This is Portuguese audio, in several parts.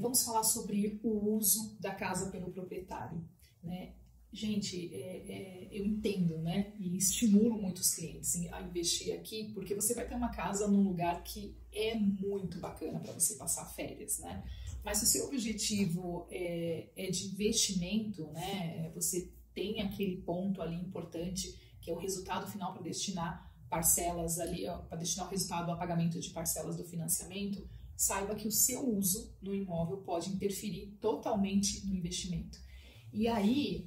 Vamos falar sobre o uso da casa pelo proprietário, né? Gente, eu entendo, né? E estimulo muitos clientes a investir aqui, porque você vai ter uma casa num lugar que é muito bacana para você passar férias, né? Mas se o seu objetivo é de investimento, né? Você tem aquele ponto ali importante, que é o resultado final para destinar parcelas ali, para destinar o resultado ao pagamento de parcelas do financiamento, saiba que o seu uso no imóvel pode interferir totalmente no investimento. E aí,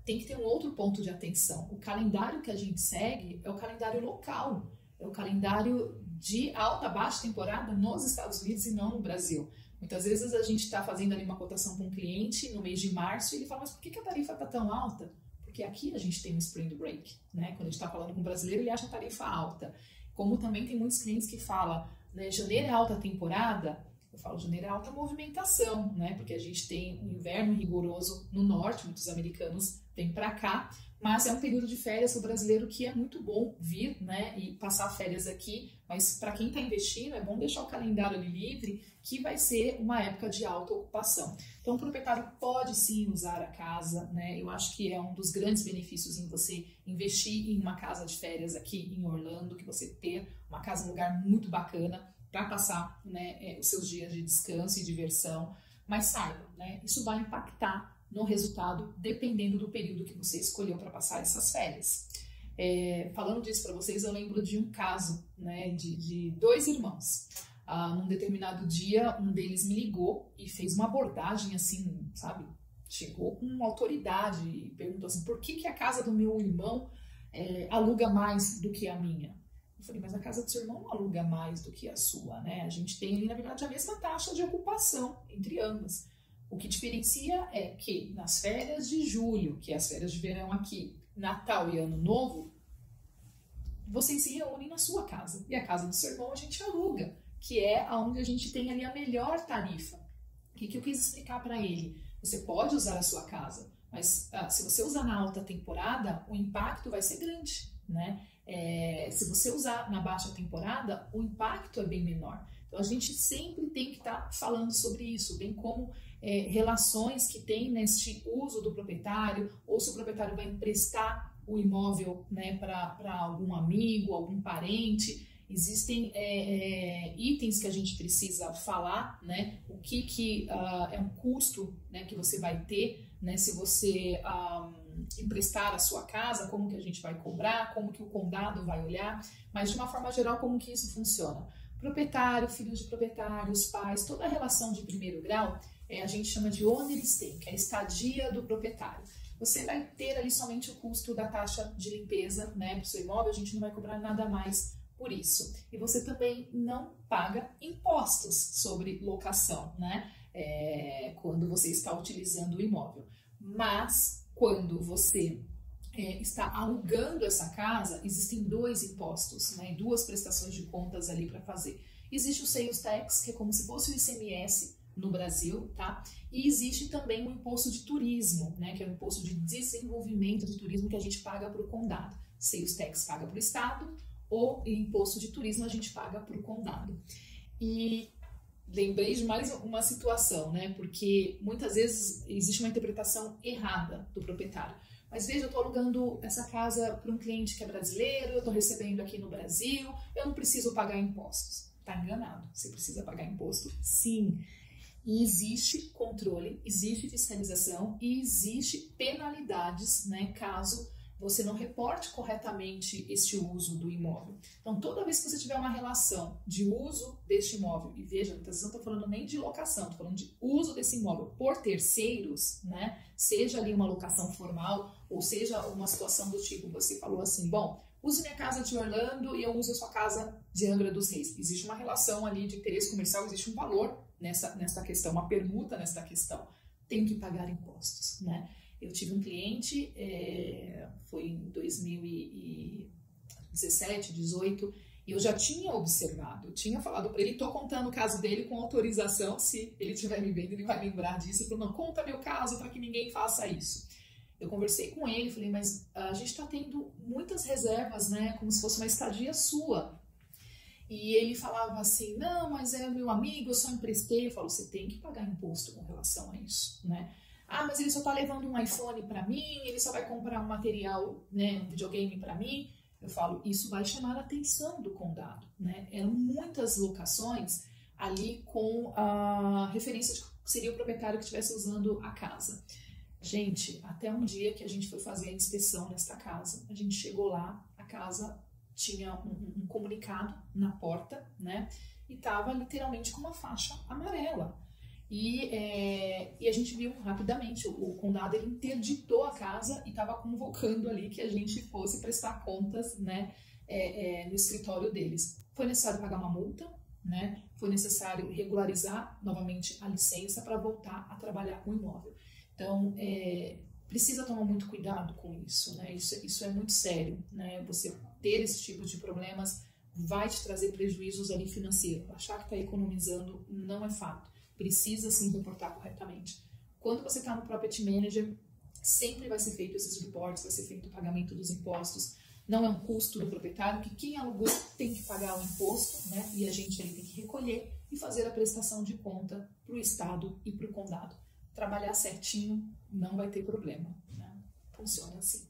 tem que ter um outro ponto de atenção. O calendário que a gente segue é o calendário local, é o calendário de alta, baixa temporada nos Estados Unidos e não no Brasil. Muitas vezes a gente está fazendo ali uma cotação com um cliente no mês de março e ele fala, mas por que a tarifa está tão alta? Porque aqui a gente tem um spring break, né? Quando a gente está falando com um brasileiro, ele acha a tarifa alta. Como também tem muitos clientes que falam, né, janeiro é alta temporada, eu falo janeiro é alta movimentação, né? Porque a gente tem um inverno rigoroso no norte, muitos americanos vêm para cá, mas é um período de férias para o brasileiro que é muito bom vir, né, e passar férias aqui, mas para quem está investindo é bom deixar o calendário ali livre, que vai ser uma época de alta ocupação. Então o proprietário pode sim usar a casa, né? Eu acho que é um dos grandes benefícios em você investir em uma casa de férias aqui em Orlando, que você ter uma casa, um lugar muito bacana para passar, né, os seus dias de descanso e diversão, mas saiba, né, isso vai impactar no resultado dependendo do período que você escolheu para passar essas férias. Falando disso para vocês, eu lembro de um caso, né, de dois irmãos. Num determinado dia, um deles me ligou e fez uma abordagem assim, sabe? Chegou com autoridade e perguntou assim, por que a casa do meu irmão aluga mais do que a minha? Eu falei, mas a casa do seu irmão não aluga mais do que a sua, né? A gente tem ali, na verdade, a mesma taxa de ocupação entre ambas. O que diferencia é que nas férias de julho, que é as férias de verão aqui, Natal e Ano Novo, vocês se reúnem na sua casa. E a casa do seu irmão a gente aluga, que é onde a gente tem ali a melhor tarifa. O que eu quis explicar para ele? Você pode usar a sua casa, mas se você usar na alta temporada, o impacto vai ser grande, né? Se você usar na baixa temporada, o impacto é bem menor. Então a gente sempre tem que estar falando sobre isso, bem como relações que tem neste uso do proprietário, ou se o proprietário vai emprestar o imóvel, né, para algum amigo, algum parente. Existem itens que a gente precisa falar, né, o que é um custo, né, que você vai ter, né, se você emprestar a sua casa, como que a gente vai cobrar, como que o condado vai olhar, mas de uma forma geral, como que isso funciona. Proprietário, filhos de proprietários, pais, toda a relação de primeiro grau, a gente chama de owner stay, que é a estadia do proprietário. Você vai ter ali somente o custo da taxa de limpeza, né, para o seu imóvel, a gente não vai cobrar nada mais por isso. E você também não paga impostos sobre locação, né, quando você está utilizando o imóvel. Mas, quando você está alugando essa casa, existem dois impostos, né, duas prestações de contas ali para fazer. Existe o sales tax, que é como se fosse o ICMS no Brasil, tá? E existe também o imposto de turismo, né, que é o imposto de desenvolvimento do turismo que a gente paga para o condado. Sales tax paga para o estado, o imposto de turismo a gente paga para o condado. E lembrei de mais uma situação, né, porque muitas vezes existe uma interpretação errada do proprietário. Mas veja, eu estou alugando essa casa para um cliente que é brasileiro, eu estou recebendo aqui no Brasil, eu não preciso pagar impostos. Está enganado, você precisa pagar imposto sim. E existe controle, existe fiscalização e existe penalidades, né, caso você não reporte corretamente este uso do imóvel. Então, toda vez que você tiver uma relação de uso deste imóvel, e veja, muitas vezes eu não estou falando nem de locação, estou falando de uso desse imóvel por terceiros, né? Seja ali uma locação formal, ou seja uma situação do tipo, você falou assim, bom, use minha casa de Orlando e eu uso a sua casa de Angra dos Reis. Existe uma relação ali de interesse comercial, existe um valor nessa questão, uma permuta nessa questão. Tem que pagar impostos, né? Eu tive um cliente, foi em 2017, 18, e eu já tinha observado, eu tinha falado para ele, estou contando o caso dele com autorização, se ele estiver me vendo, ele vai lembrar disso, ele falou, não, conta meu caso para que ninguém faça isso. Eu conversei com ele, falei, mas a gente está tendo muitas reservas, né, como se fosse uma estadia sua. E ele falava assim, não, mas é meu amigo, eu só emprestei. Eu falo, você tem que pagar imposto com relação a isso, né? Ah, mas ele só tá levando um iPhone para mim, ele só vai comprar um material, né, um videogame para mim. Eu falo, isso vai chamar a atenção do condado, né? Eram muitas locações ali com a referência de que seria o proprietário que estivesse usando a casa. Gente, até um dia que a gente foi fazer a inspeção nesta casa, a gente chegou lá, a casa tinha um comunicado na porta, né? E tava literalmente com uma faixa amarela. E a gente viu rapidamente, o condado ele interditou a casa e estava convocando ali que a gente fosse prestar contas, né, no escritório deles. Foi necessário pagar uma multa, né, foi necessário regularizar novamente a licença para voltar a trabalhar com o imóvel. Então, precisa tomar muito cuidado com isso, né, isso é muito sério, né, você ter esse tipo de problemas vai te trazer prejuízos ali financeiros. Achar que está economizando não é fato. Precisa se comportar corretamente. Quando você está no Property Manager, sempre vai ser feito esses reports, vai ser feito o pagamento dos impostos. Não é um custo do proprietário, que quem alugou tem que pagar o imposto, né? E a gente ali tem que recolher e fazer a prestação de conta para o Estado e para o condado. Trabalhar certinho não vai ter problema, né? Funciona assim.